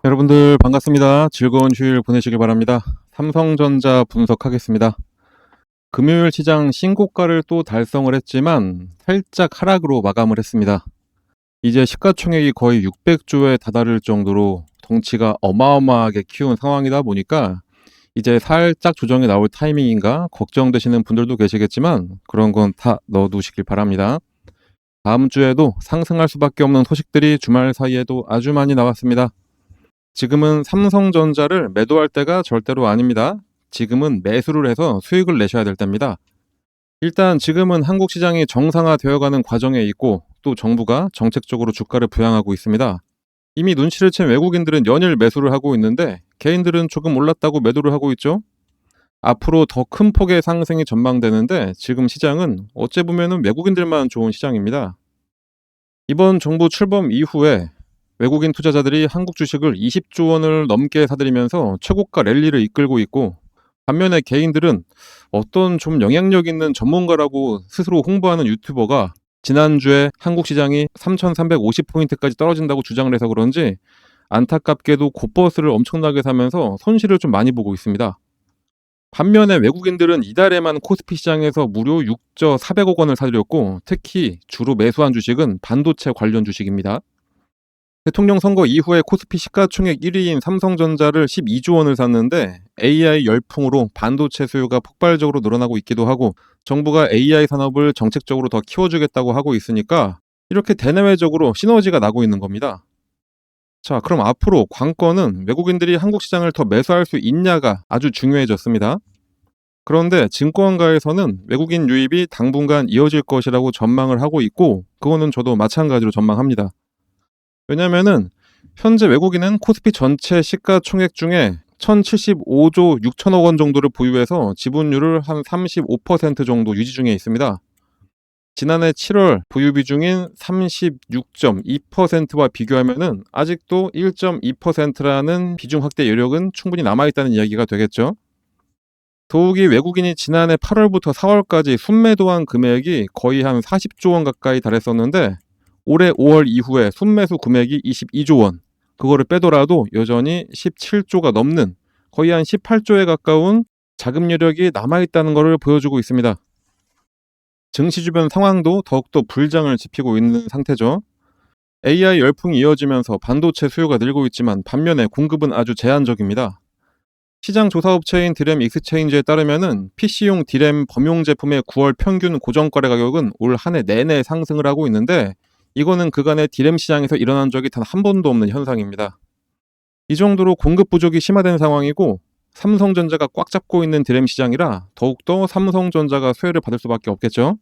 여러분들 반갑습니다. 즐거운 휴일 보내시길 바랍니다. 삼성전자 분석하겠습니다. 금요일 시장 신고가를 또 달성을 했지만 살짝 하락으로 마감을 했습니다. 이제 시가총액이 거의 600조에 다다를 정도로 덩치가 어마어마하게 키운 상황이다 보니까 이제 살짝 조정이 나올 타이밍인가 걱정되시는 분들도 계시겠지만 그런 건 다 넣어두시길 바랍니다. 다음 주에도 상승할 수밖에 없는 소식들이 주말 사이에도 아주 많이 나왔습니다. 지금은 삼성전자를 매도할 때가 절대로 아닙니다. 지금은 매수를 해서 수익을 내셔야 될 때입니다. 일단 지금은 한국 시장이 정상화되어가는 과정에 있고 또 정부가 정책적으로 주가를 부양하고 있습니다. 이미 눈치를 챈 외국인들은 연일 매수를 하고 있는데 개인들은 조금 올랐다고 매도를 하고 있죠. 앞으로 더 큰 폭의 상승이 전망되는데 지금 시장은 어찌 보면 외국인들만 좋은 시장입니다. 이번 정부 출범 이후에 외국인 투자자들이 한국 주식을 20조 원을 넘게 사들이면서 최고가 랠리를 이끌고 있고, 반면에 개인들은 어떤 좀 영향력 있는 전문가라고 스스로 홍보하는 유튜버가 지난주에 한국 시장이 3,350포인트까지 떨어진다고 주장을 해서 그런지 안타깝게도 곧버스를 엄청나게 사면서 손실을 좀 많이 보고 있습니다. 반면에 외국인들은 이달에만 코스피 시장에서 무려 6조 400억 원을 사들였고, 특히 주로 매수한 주식은 반도체 관련 주식입니다. 대통령 선거 이후에 코스피 시가총액 1위인 삼성전자를 12조 원을 샀는데 AI 열풍으로 반도체 수요가 폭발적으로 늘어나고 있기도 하고 정부가 AI 산업을 정책적으로 더 키워주겠다고 하고 있으니까 이렇게 대내외적으로 시너지가 나고 있는 겁니다. 자, 그럼 앞으로 관건은 외국인들이 한국 시장을 더 매수할 수 있냐가 아주 중요해졌습니다. 그런데 증권가에서는 외국인 유입이 당분간 이어질 것이라고 전망을 하고 있고 그거는 저도 마찬가지로 전망합니다. 왜냐면은 현재 외국인은 코스피 전체 시가총액 중에 1075조 6천억 원 정도를 보유해서 지분율을 한 35% 정도 유지 중에 있습니다. 지난해 7월 보유 비중인 36.2%와 비교하면은 아직도 1.2%라는 비중 확대 여력은 충분히 남아있다는 이야기가 되겠죠. 더욱이 외국인이 지난해 8월부터 4월까지 순매도한 금액이 거의 한 40조 원 가까이 달했었는데 올해 5월 이후에 순매수 금액이 22조 원, 그거를 빼더라도 여전히 17조가 넘는 거의 한 18조에 가까운 자금 여력이 남아있다는 것을 보여주고 있습니다. 증시 주변 상황도 더욱더 불장을 지피고 있는 상태죠. AI 열풍이 이어지면서 반도체 수요가 늘고 있지만 반면에 공급은 아주 제한적입니다. 시장 조사업체인 디램 익스체인지에 따르면은 PC용 디램 범용 제품의 9월 평균 고정거래 가격은 올 한 해 내내 상승을 하고 있는데 이거는 그간의 디램 시장에서 일어난 적이 단 한 번도 없는 현상입니다. 이 정도로 공급 부족이 심화된 상황이고 삼성전자가 꽉 잡고 있는 디램 시장이라 더욱더 삼성전자가 수혜를 받을 수밖에 없겠죠.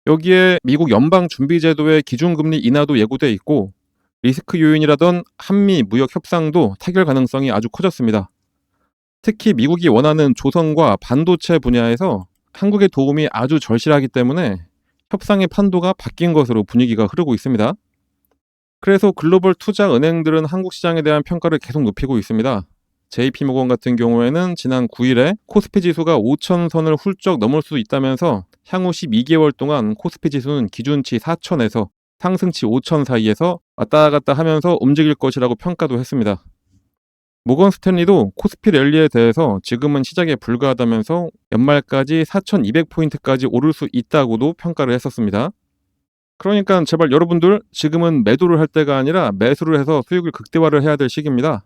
여기에 미국 연방준비제도의 기준금리 인하도 예고돼 있고 리스크 요인이라던 한미 무역 협상도 타결 가능성이 아주 커졌습니다. 특히 미국이 원하는 조선과 반도체 분야에서 한국의 도움이 아주 절실하기 때문에 협상의 판도가 바뀐 것으로 분위기가 흐르고 있습니다. 그래서 글로벌 투자 은행들은 한국 시장에 대한 평가를 계속 높이고 있습니다. JP모건 같은 경우에는 지난 9일에 코스피 지수가 5,000선을 훌쩍 넘을 수 있다면서 향후 12개월 동안 코스피 지수는 기준치 4,000에서 상승치 5,000 사이에서 왔다 갔다 하면서 움직일 것이라고 평가도 했습니다. 모건 스탠리도 코스피 랠리에 대해서 지금은 시작에 불과하다면서 연말까지 4,200포인트까지 오를 수 있다고도 평가를 했었습니다. 그러니까 제발 여러분들 지금은 매도를 할 때가 아니라 매수를 해서 수익을 극대화를 해야 될 시기입니다.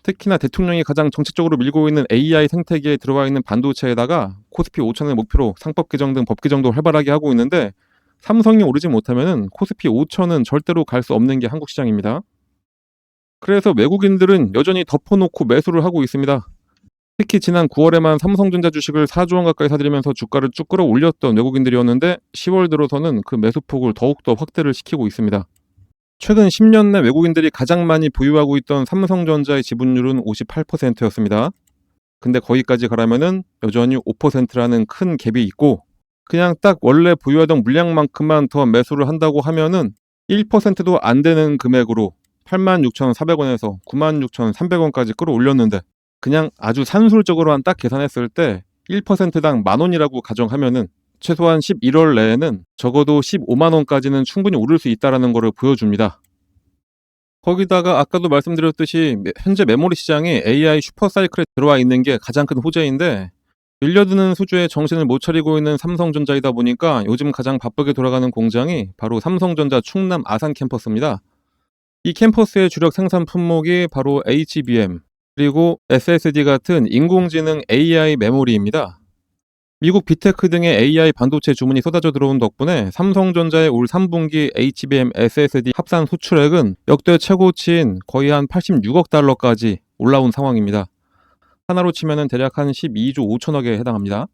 특히나 대통령이 가장 정책적으로 밀고 있는 AI 생태계에 들어와 있는 반도체에다가 코스피 5천을 목표로 상법 개정 등 법 개정도 활발하게 하고 있는데 삼성이 오르지 못하면 코스피 5천은 절대로 갈 수 없는 게 한국 시장입니다. 그래서 외국인들은 여전히 덮어놓고 매수를 하고 있습니다. 특히 지난 9월에만 삼성전자 주식을 4조 원 가까이 사들이면서 주가를 쭉 끌어올렸던 외국인들이었는데 10월 들어서는 그 매수폭을 더욱더 확대를 시키고 있습니다. 최근 10년 내 외국인들이 가장 많이 보유하고 있던 삼성전자의 지분율은 58%였습니다. 근데 거기까지 가려면은 여전히 5%라는 큰 갭이 있고 그냥 딱 원래 보유하던 물량만큼만 더 매수를 한다고 하면은 1%도 안 되는 금액으로 86,400원에서 96,300원까지 끌어올렸는데 그냥 아주 산술적으로만 딱 계산했을 때 1%당 만원이라고 가정하면은 최소한 11월 내에는 적어도 15만원까지는 충분히 오를 수 있다는 것을 보여줍니다. 거기다가 아까도 말씀드렸듯이 현재 메모리 시장이 AI 슈퍼사이클에 들어와 있는 게 가장 큰 호재인데, 밀려드는 수주에 정신을 못 차리고 있는 삼성전자이다 보니까 요즘 가장 바쁘게 돌아가는 공장이 바로 삼성전자 충남 아산 캠퍼스입니다. 이 캠퍼스의 주력 생산 품목이 바로 HBM, 그리고 SSD 같은 인공지능 AI 메모리입니다. 미국 비테크 등의 AI 반도체 주문이 쏟아져 들어온 덕분에 삼성전자의 올 3분기 HBM SSD 합산 수출액은 역대 최고치인 거의 한 86억 달러까지 올라온 상황입니다. 하나로 치면 대략 한 12조 5천억에 해당합니다.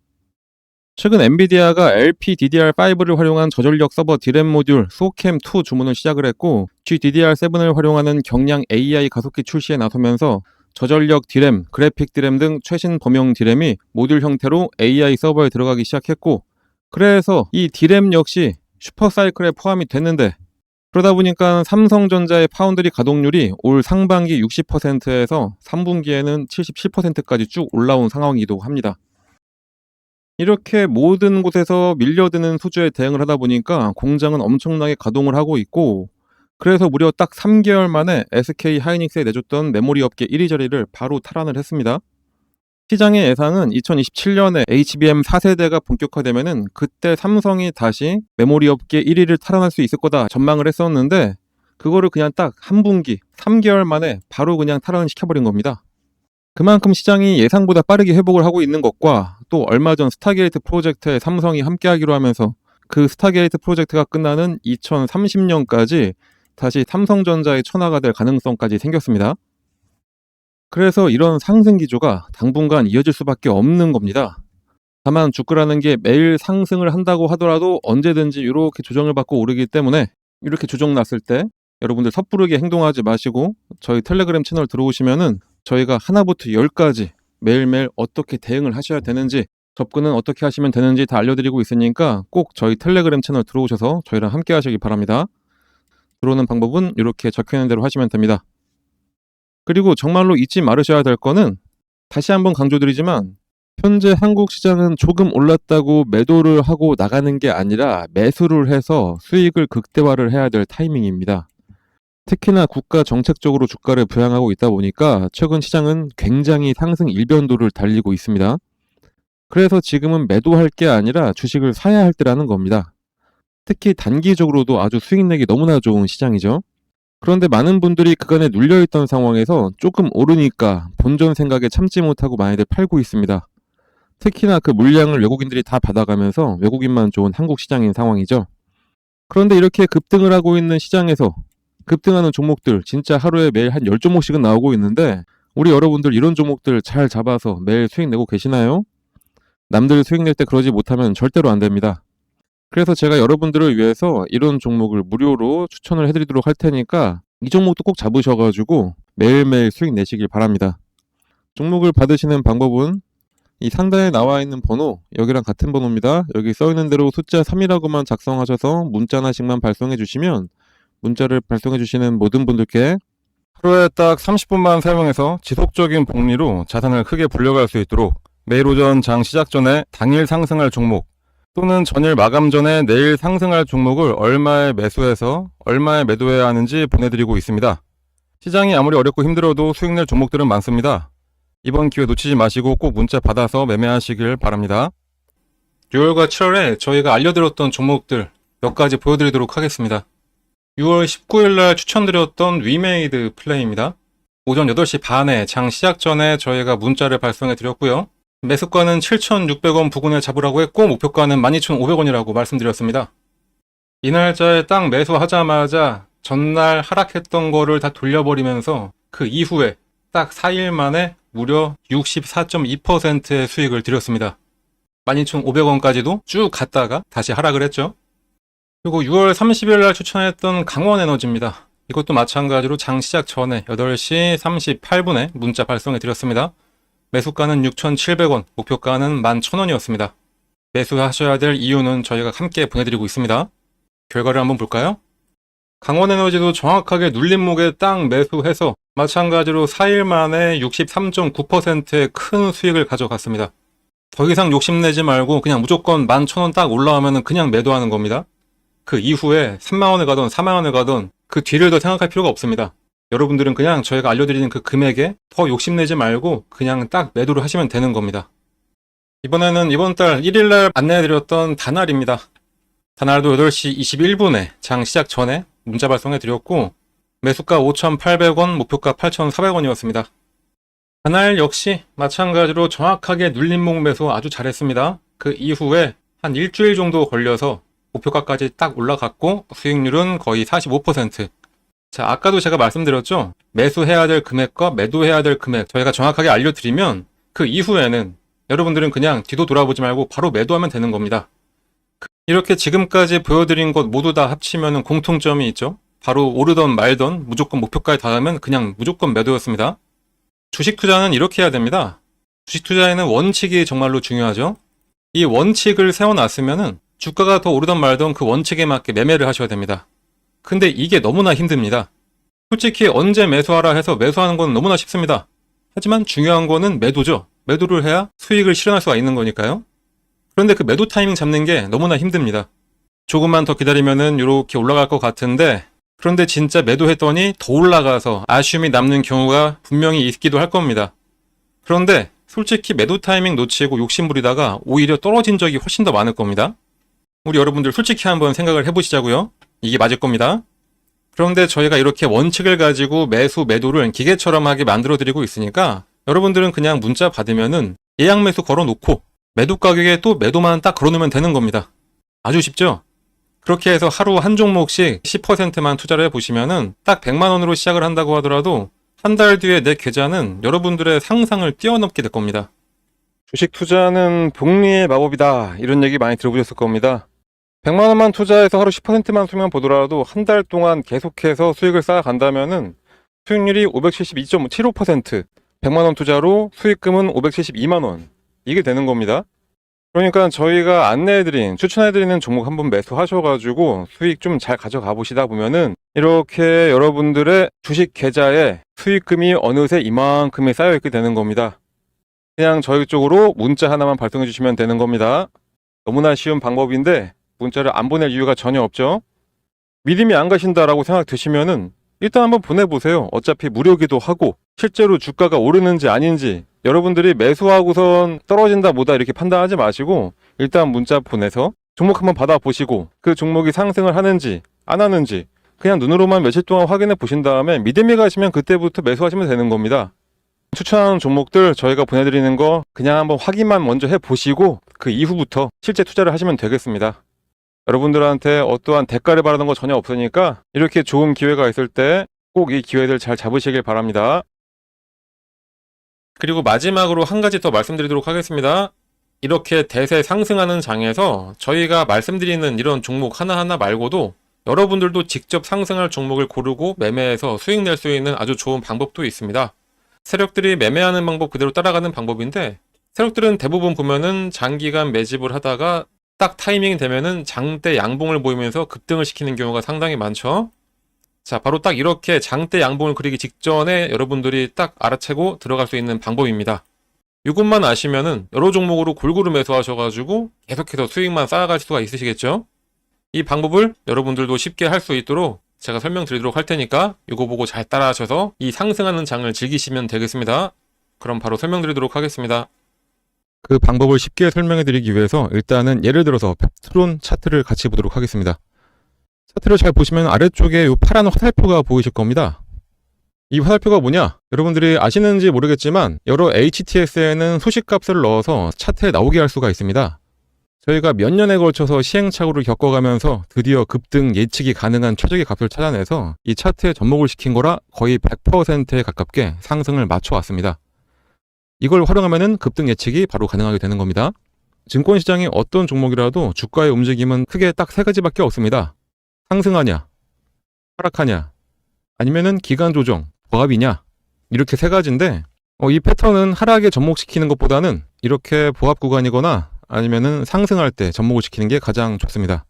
최근 엔비디아가 LPDDR5를 활용한 저전력 서버 디램 모듈 소캠2 주문을 시작을 했고, GDDR7을 활용하는 경량 AI 가속기 출시에 나서면서 저전력 디램, 그래픽 디램 등 최신 범용 디램이 모듈 형태로 AI 서버에 들어가기 시작했고, 그래서 이 디램 역시 슈퍼사이클에 포함이 됐는데, 그러다 보니까 삼성전자의 파운드리 가동률이 올 상반기 60%에서 3분기에는 77%까지 쭉 올라온 상황이기도 합니다. 이렇게 모든 곳에서 밀려드는 수주에 대응을 하다 보니까 공장은 엄청나게 가동을 하고 있고, 그래서 무려 딱 3개월 만에 SK 하이닉스에 내줬던 메모리 업계 1위 자리를 바로 탈환을 했습니다. 시장의 예상은 2027년에 HBM 4세대가 본격화되면은 그때 삼성이 다시 메모리 업계 1위를 탈환할 수 있을 거다 전망을 했었는데, 그거를 그냥 딱 한 분기 3개월 만에 바로 그냥 탈환을 시켜버린 겁니다. 그만큼 시장이 예상보다 빠르게 회복을 하고 있는 것과, 또 얼마 전 스타게이트 프로젝트에 삼성이 함께하기로 하면서 그 스타게이트 프로젝트가 끝나는 2030년까지 다시 삼성전자의 천하가 될 가능성까지 생겼습니다. 그래서 이런 상승 기조가 당분간 이어질 수밖에 없는 겁니다. 다만 주가라는 게 매일 상승을 한다고 하더라도 언제든지 이렇게 조정을 받고 오르기 때문에, 이렇게 조정 났을 때 여러분들 섣부르게 행동하지 마시고 저희 텔레그램 채널 들어오시면은 저희가 하나부터 10까지 매일매일 어떻게 대응을 하셔야 되는지, 접근은 어떻게 하시면 되는지 다 알려드리고 있으니까 꼭 저희 텔레그램 채널 들어오셔서 저희랑 함께 하시기 바랍니다. 들어오는 방법은 이렇게 적혀있는 대로 하시면 됩니다. 그리고 정말로 잊지 말으셔야 될 거는, 다시 한번 강조드리지만 현재 한국 시장은 조금 올랐다고 매도를 하고 나가는 게 아니라 매수를 해서 수익을 극대화를 해야 될 타이밍입니다. 특히나 국가 정책적으로 주가를 부양하고 있다 보니까 최근 시장은 굉장히 상승 일변도를 달리고 있습니다. 그래서 지금은 매도할 게 아니라 주식을 사야 할 때라는 겁니다. 특히 단기적으로도 아주 수익 내기 너무나 좋은 시장이죠. 그런데 많은 분들이 그간에 눌려있던 상황에서 조금 오르니까 본전 생각에 참지 못하고 많이들 팔고 있습니다. 특히나 그 물량을 외국인들이 다 받아가면서 외국인만 좋은 한국 시장인 상황이죠. 그런데 이렇게 급등을 하고 있는 시장에서 급등하는 종목들 진짜 하루에 매일 한 10종목씩은 나오고 있는데, 우리 여러분들 이런 종목들 잘 잡아서 매일 수익 내고 계시나요? 남들 수익 낼 때 그러지 못하면 절대로 안 됩니다. 그래서 제가 여러분들을 위해서 이런 종목을 무료로 추천을 해드리도록 할 테니까 이 종목도 꼭 잡으셔가지고 매일매일 수익 내시길 바랍니다. 종목을 받으시는 방법은 이 상단에 나와 있는 번호, 여기랑 같은 번호입니다. 여기 써있는 대로 숫자 3이라고만 작성하셔서 문자 하나씩만 발송해 주시면, 문자를 발송해 주시는 모든 분들께 하루에 딱 30분만 사용해서 지속적인 복리로 자산을 크게 불려갈 수 있도록 매일 오전 장 시작 전에 당일 상승할 종목, 또는 전일 마감 전에 내일 상승할 종목을 얼마에 매수해서 얼마에 매도해야 하는지 보내드리고 있습니다. 시장이 아무리 어렵고 힘들어도 수익 낼 종목들은 많습니다. 이번 기회 놓치지 마시고 꼭 문자 받아서 매매하시길 바랍니다. 6월과 7월에 저희가 알려드렸던 종목들 몇 가지 보여드리도록 하겠습니다. 6월 19일날 추천드렸던 위메이드 플레이입니다. 오전 8시 반에 장 시작 전에 저희가 문자를 발송해 드렸고요. 매수가는 7,600원 부근에 잡으라고 했고, 목표가는 12,500원이라고 말씀드렸습니다. 이 날짜에 딱 매수하자마자 전날 하락했던 거를 다 돌려버리면서 그 이후에 딱 4일 만에 무려 64.2%의 수익을 드렸습니다. 12,500원까지도 쭉 갔다가 다시 하락을 했죠. 그리고 6월 30일 날 추천했던 강원에너지입니다. 이것도 마찬가지로 장 시작 전에 8시 38분에 문자 발송해 드렸습니다. 매수가는 6,700원, 목표가는 11,000원이었습니다. 매수하셔야 될 이유는 저희가 함께 보내드리고 있습니다. 결과를 한번 볼까요? 강원에너지도 정확하게 눌림목에 딱 매수해서 마찬가지로 4일 만에 63.9%의 큰 수익을 가져갔습니다. 더 이상 욕심내지 말고 그냥 무조건 11,000원 딱 올라오면 그냥 매도하는 겁니다. 그 이후에 3만원에 가던 4만원에 가던 그 뒤를 더 생각할 필요가 없습니다. 여러분들은 그냥 저희가 알려드리는 그 금액에 더 욕심내지 말고 그냥 딱 매도를 하시면 되는 겁니다. 이번에는 이번 달 1일날 안내해드렸던 단알입니다. 단알도 8시 21분에 장 시작 전에 문자 발송해드렸고 매수가 5,800원, 목표가 8,400원이었습니다. 단알 역시 마찬가지로 정확하게 눌림목 매수 아주 잘했습니다. 그 이후에 한 일주일 정도 걸려서 목표가까지 딱 올라갔고 수익률은 거의 45%. 자, 아까도 제가 말씀드렸죠? 매수해야 될 금액과 매도해야 될 금액 저희가 정확하게 알려드리면 그 이후에는 여러분들은 그냥 뒤도 돌아보지 말고 바로 매도하면 되는 겁니다. 이렇게 지금까지 보여드린 것 모두 다 합치면 공통점이 있죠? 바로 오르던 말던 무조건 목표가에 닿으면 그냥 무조건 매도였습니다. 주식 투자는 이렇게 해야 됩니다. 주식 투자에는 원칙이 정말로 중요하죠? 이 원칙을 세워놨으면은 주가가 더 오르던 말던 그 원칙에 맞게 매매를 하셔야 됩니다. 근데 이게 너무나 힘듭니다. 솔직히 언제 매수하라 해서 매수하는 건 너무나 쉽습니다. 하지만 중요한 거는 매도죠. 매도를 해야 수익을 실현할 수가 있는 거니까요. 그런데 그 매도 타이밍 잡는 게 너무나 힘듭니다. 조금만 더 기다리면은 이렇게 올라갈 것 같은데 그런데 진짜 매도했더니 더 올라가서 아쉬움이 남는 경우가 분명히 있기도 할 겁니다. 그런데 솔직히 매도 타이밍 놓치고 욕심 부리다가 오히려 떨어진 적이 훨씬 더 많을 겁니다. 우리 여러분들 솔직히 한번 생각을 해보시자고요. 이게 맞을 겁니다. 그런데 저희가 이렇게 원칙을 가지고 매수, 매도를 기계처럼 하게 만들어드리고 있으니까 여러분들은 그냥 문자 받으면은 예약 매수 걸어놓고 매도 가격에 또 매도만 딱 걸어놓으면 되는 겁니다. 아주 쉽죠? 그렇게 해서 하루 한 종목씩 10%만 투자를 해보시면은 딱 100만 원으로 시작을 한다고 하더라도 한 달 뒤에 내 계좌는 여러분들의 상상을 뛰어넘게 될 겁니다. 주식 투자는 복리의 마법이다. 이런 얘기 많이 들어보셨을 겁니다. 100만 원만 투자해서 하루 10%만 수익만 보더라도 한 달 동안 계속해서 수익을 쌓아간다면은 수익률이 572.75%, 100만 원 투자로 수익금은 572만 원. 이게 되는 겁니다. 그러니까 저희가 안내해드린, 추천해드리는 종목 한번 매수하셔가지고 수익 좀 잘 가져가 보시다 보면은 이렇게 여러분들의 주식 계좌에 수익금이 어느새 이만큼이 쌓여있게 되는 겁니다. 그냥 저희 쪽으로 문자 하나만 발송해 주시면 되는 겁니다. 너무나 쉬운 방법인데 문자를 안 보낼 이유가 전혀 없죠. 믿음이 안 가신다라고 생각 드시면은 일단 한번 보내보세요. 어차피 무료기도 하고 실제로 주가가 오르는지 아닌지 여러분들이 매수하고선 떨어진다 뭐다 이렇게 판단하지 마시고 일단 문자 보내서 종목 한번 받아보시고 그 종목이 상승을 하는지 안 하는지 그냥 눈으로만 며칠 동안 확인해 보신 다음에 믿음이 가시면 그때부터 매수하시면 되는 겁니다. 추천하는 종목들 저희가 보내드리는 거 그냥 한번 확인만 먼저 해보시고 그 이후부터 실제 투자를 하시면 되겠습니다. 여러분들한테 어떠한 대가를 바라는 거 전혀 없으니까 이렇게 좋은 기회가 있을 때 꼭 이 기회들 잘 잡으시길 바랍니다. 그리고 마지막으로 한 가지 더 말씀드리도록 하겠습니다. 이렇게 대세 상승하는 장에서 저희가 말씀드리는 이런 종목 하나하나 말고도 여러분들도 직접 상승할 종목을 고르고 매매해서 수익 낼 수 있는 아주 좋은 방법도 있습니다. 세력들이 매매하는 방법 그대로 따라가는 방법인데 세력들은 대부분 보면은 장기간 매집을 하다가 딱 타이밍이 되면은 장대 양봉을 보이면서 급등을 시키는 경우가 상당히 많죠. 자, 바로 딱 이렇게 장대 양봉을 그리기 직전에 여러분들이 딱 알아채고 들어갈 수 있는 방법입니다. 이것만 아시면은 여러 종목으로 골고루 매수하셔가지고 계속해서 수익만 쌓아갈 수가 있으시겠죠? 이 방법을 여러분들도 쉽게 할 수 있도록 제가 설명드리도록 할 테니까 이거 보고 잘 따라하셔서 이 상승하는 장을 즐기시면 되겠습니다. 그럼 바로 설명드리도록 하겠습니다. 그 방법을 쉽게 설명해 드리기 위해서 일단은 예를 들어서 펩트론 차트를 같이 보도록 하겠습니다. 차트를 잘 보시면 아래쪽에 이 파란 화살표가 보이실 겁니다. 이 화살표가 뭐냐? 여러분들이 아시는지 모르겠지만 여러 HTS에는 소식값을 넣어서 차트에 나오게 할 수가 있습니다. 저희가 몇 년에 걸쳐서 시행착오를 겪어가면서 드디어 급등 예측이 가능한 최적의 값을 찾아내서 이 차트에 접목을 시킨 거라 거의 100%에 가깝게 상승을 맞춰왔습니다. 이걸 활용하면은 급등 예측이 바로 가능하게 되는 겁니다. 증권시장의 어떤 종목이라도 주가의 움직임은 크게 딱 세 가지밖에 없습니다. 상승하냐, 하락하냐, 아니면은 기간 조정, 보합이냐 이렇게 세 가지인데 이 패턴은 하락에 접목시키는 것보다는 이렇게 보합 구간이거나 아니면은 상승할 때 접목을 시키는 게 가장 좋습니다.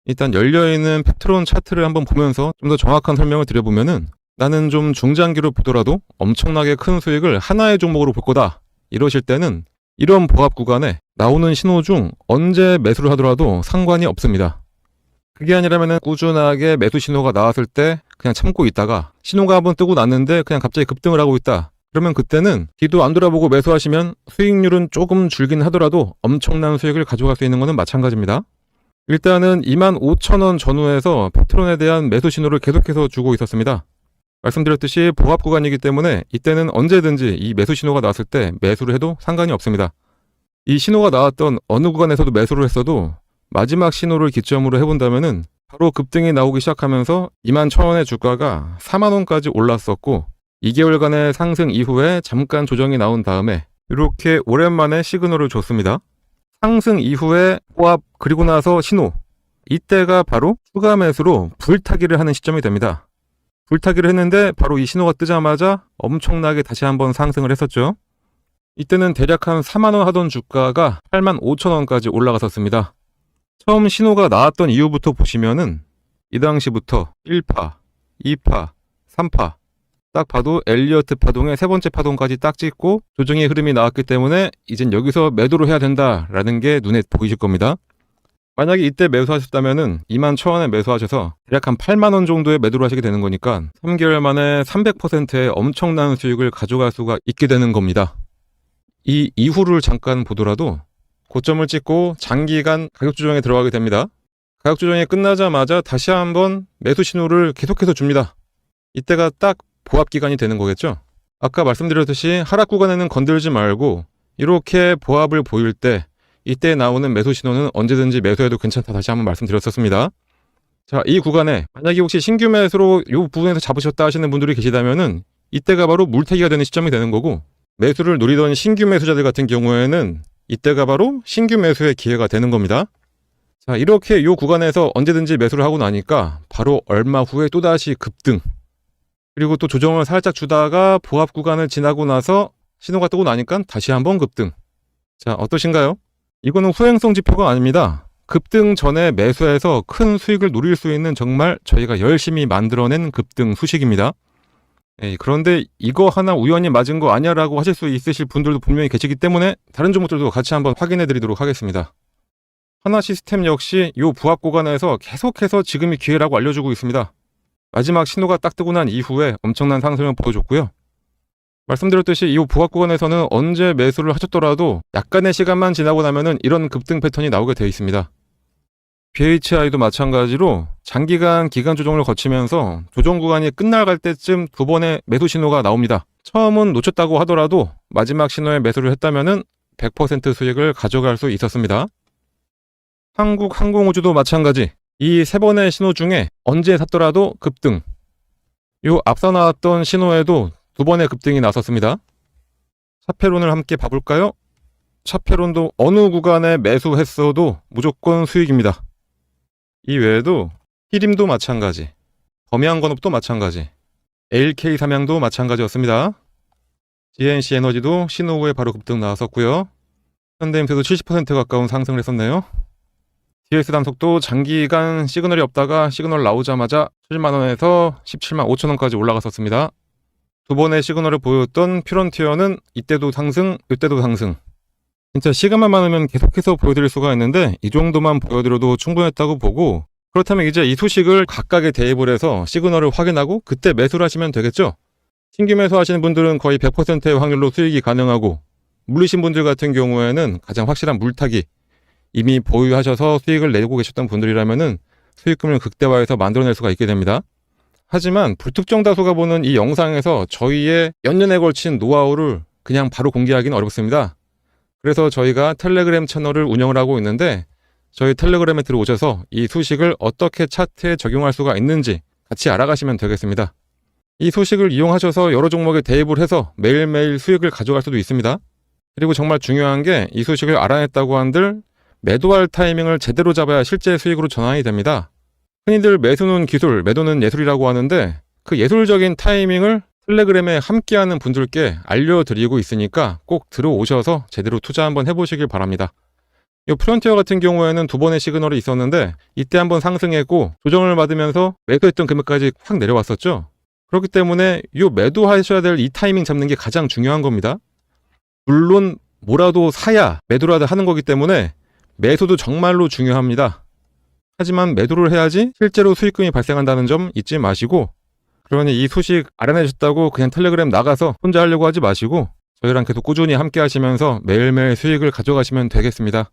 일단 열려있는 펩트론 차트를 한번 보면서 좀 더 정확한 설명을 드려보면은 나는 좀 중장기로 보더라도 엄청나게 큰 수익을 하나의 종목으로 볼 거다 이러실 때는 이런 보합 구간에 나오는 신호 중 언제 매수를 하더라도 상관이 없습니다. 그게 아니라면 꾸준하게 매수 신호가 나왔을 때 그냥 참고 있다가 신호가 한번 뜨고 났는데 그냥 갑자기 급등을 하고 있다. 그러면 그때는 뒤도 안 돌아보고 매수하시면 수익률은 조금 줄긴 하더라도 엄청난 수익을 가져갈 수 있는 것은 마찬가지입니다. 일단은 25,000원 전후에서 패트론에 대한 매수 신호를 계속해서 주고 있었습니다. 말씀드렸듯이 보합 구간이기 때문에 이때는 언제든지 이 매수 신호가 나왔을 때 매수를 해도 상관이 없습니다. 이 신호가 나왔던 어느 구간에서도 매수를 했어도 마지막 신호를 기점으로 해본다면은 바로 급등이 나오기 시작하면서 21,000원의 주가가 40,000원까지 올랐었고 2개월간의 상승 이후에 잠깐 조정이 나온 다음에 이렇게 오랜만에 시그널을 줬습니다. 상승 이후에 보합 그리고 나서 신호, 이때가 바로 추가 매수로 불타기를 하는 시점이 됩니다. 불타기를 했는데 바로 이 신호가 뜨자마자 엄청나게 다시 한번 상승을 했었죠. 이때는 대략 한 40,000원 하던 주가가 85,000원까지 올라갔었습니다. 처음 신호가 나왔던 이후부터 보시면은 이 당시부터 1파, 2파, 3파 딱 봐도 엘리어트 파동의 세 번째 파동까지 딱 찍고 조정의 흐름이 나왔기 때문에 이젠 여기서 매도를 해야 된다라는 게 눈에 보이실 겁니다. 만약에 이때 매수하셨다면은 21,000원에 매수하셔서 대략 한 80,000원 정도의 매도를 하시게 되는 거니까 3개월 만에 300%의 엄청난 수익을 가져갈 수가 있게 되는 겁니다. 이 이후를 잠깐 보더라도 고점을 찍고 장기간 가격 조정에 들어가게 됩니다. 가격 조정이 끝나자마자 다시 한번 매수 신호를 계속해서 줍니다. 이때가 딱 보합 기간이 되는 거겠죠. 아까 말씀드렸듯이 하락 구간에는 건들지 말고 이렇게 보합을 보일 때 이때 나오는 매수 신호는 언제든지 매수해도 괜찮다 다시 한번 말씀드렸었습니다. 자, 이 구간에 만약에 혹시 신규 매수로 이 부분에서 잡으셨다 하시는 분들이 계시다면은 이때가 바로 물타기가 되는 시점이 되는 거고, 매수를 노리던 신규 매수자들 같은 경우에는 이때가 바로 신규 매수의 기회가 되는 겁니다. 자, 이렇게 이 구간에서 언제든지 매수를 하고 나니까 바로 얼마 후에 또다시 급등, 그리고 또 조정을 살짝 주다가 보합 구간을 지나고 나서 신호가 뜨고 나니까 다시 한번 급등. 자, 어떠신가요? 이거는 후행성 지표가 아닙니다. 급등 전에 매수해서 큰 수익을 노릴 수 있는 정말 저희가 열심히 만들어낸 급등 수식입니다. 그런데 이거 하나 우연히 맞은 거 아니야 라고 하실 수 있으실 분들도 분명히 계시기 때문에 다른 종목들도 같이 한번 확인해 드리도록 하겠습니다. 하나시스템 역시 이 부합 구간에서 계속해서 지금이 기회라고 알려주고 있습니다. 마지막 신호가 딱 뜨고 난 이후에 엄청난 상승을 보여줬고요. 말씀드렸듯이 이 부합 구간에서는 언제 매수를 하셨더라도 약간의 시간만 지나고 나면은 이런 급등 패턴이 나오게 되어 있습니다. BHI도 마찬가지로 장기간 기간 조정을 거치면서 조정 구간이 끝나갈 때쯤 두 번의 매수 신호가 나옵니다. 처음은 놓쳤다고 하더라도 마지막 신호에 매수를 했다면은 100% 수익을 가져갈 수 있었습니다. 한국항공우주도 마찬가지. 이 세 번의 신호 중에 언제 샀더라도 급등. 요 앞서 나왔던 신호에도 두 번의 급등이 나섰습니다. 차페론을 함께 봐볼까요? 차페론도 어느 구간에 매수했어도 무조건 수익입니다. 이 외에도 히림도 마찬가지, 범양건업도 마찬가지, LK 삼양도 마찬가지였습니다. GNC 에너지도 신호 후에 바로 급등 나왔었고요. 현대임스도 70% 가까운 상승을 했었네요. DS 단속도 장기간 시그널이 없다가 시그널 나오자마자 7만원에서 17만 5천원까지 올라갔었습니다. 두 번의 시그널을 보였던 퓨런티어는 이때도 상승, 이때도 상승. 진짜 시간만 많으면 계속해서 보여드릴 수가 있는데 이 정도만 보여드려도 충분했다고 보고, 그렇다면 이제 이 소식을 각각의 대입을 해서 시그널을 확인하고 그때 매수를 하시면 되겠죠. 신규 매수하시는 분들은 거의 100%의 확률로 수익이 가능하고, 물리신 분들 같은 경우에는 가장 확실한 물타기, 이미 보유하셔서 수익을 내고 계셨던 분들이라면은 수익금을 극대화해서 만들어낼 수가 있게 됩니다. 하지만 불특정 다수가 보는 이 영상에서 저희의 몇 년에 걸친 노하우를 그냥 바로 공개하기는 어렵습니다. 그래서 저희가 텔레그램 채널을 운영을 하고 있는데, 저희 텔레그램에 들어오셔서 이 소식을 어떻게 차트에 적용할 수가 있는지 같이 알아가시면 되겠습니다. 이 소식을 이용하셔서 여러 종목에 대입을 해서 매일매일 수익을 가져갈 수도 있습니다. 그리고 정말 중요한 게 이 소식을 알아냈다고 한들 매도할 타이밍을 제대로 잡아야 실제 수익으로 전환이 됩니다. 흔히들 매수는 기술, 매도는 예술이라고 하는데 그 예술적인 타이밍을 텔레그램에 함께하는 분들께 알려드리고 있으니까 꼭 들어오셔서 제대로 투자 한번 해보시길 바랍니다. 이 프론티어 같은 경우에는 두 번의 시그널이 있었는데 이때 한번 상승했고 조정을 받으면서 매도했던 금액까지 확 내려왔었죠. 그렇기 때문에 이 매도하셔야 될 이 타이밍 잡는 게 가장 중요한 겁니다. 물론 뭐라도 사야 매도라도 하는 거기 때문에 매수도 정말로 중요합니다. 하지만 매도를 해야지 실제로 수익금이 발생한다는 점 잊지 마시고, 그러니 이 소식 알아내셨다고 그냥 텔레그램 나가서 혼자 하려고 하지 마시고 저희랑 계속 꾸준히 함께 하시면서 매일매일 수익을 가져가시면 되겠습니다.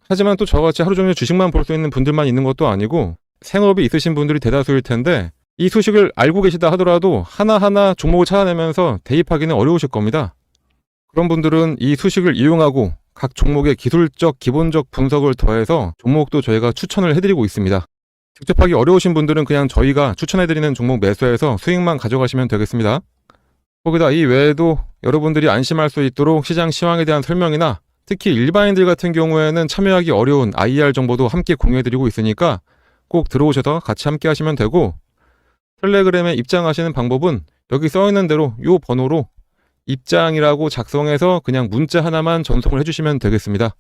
하지만 또 저같이 하루 종일 주식만 볼 수 있는 분들만 있는 것도 아니고 생업이 있으신 분들이 대다수일 텐데 이 소식을 알고 계시다 하더라도 하나하나 종목을 찾아내면서 대입하기는 어려우실 겁니다. 그런 분들은 이 소식을 이용하고 각 종목의 기술적, 기본적 분석을 더해서 종목도 저희가 추천을 해드리고 있습니다. 직접 하기 어려우신 분들은 그냥 저희가 추천해드리는 종목 매수해서 수익만 가져가시면 되겠습니다. 거기다 이 외에도 여러분들이 안심할 수 있도록 시장 시황에 대한 설명이나 특히 일반인들 같은 경우에는 참여하기 어려운 IR 정보도 함께 공유해드리고 있으니까 꼭 들어오셔서 같이 함께 하시면 되고 텔레그램에 입장하시는 방법은 여기 써있는 대로 이 번호로 입장이라고 작성해서 그냥 문자 하나만 전송을 해주시면 되겠습니다.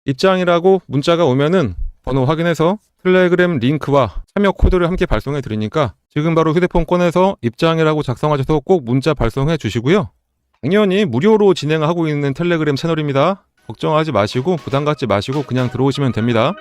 입장이라고 문자가 오면은 번호 확인해서 텔레그램 링크와 참여 코드를 함께 발송해 드리니까 지금 바로 휴대폰 꺼내서 입장이라고 작성하셔서 꼭 문자 발송해 주시고요. 당연히 무료로 진행하고 있는 텔레그램 채널입니다. 걱정하지 마시고 부담 갖지 마시고 그냥 들어오시면 됩니다.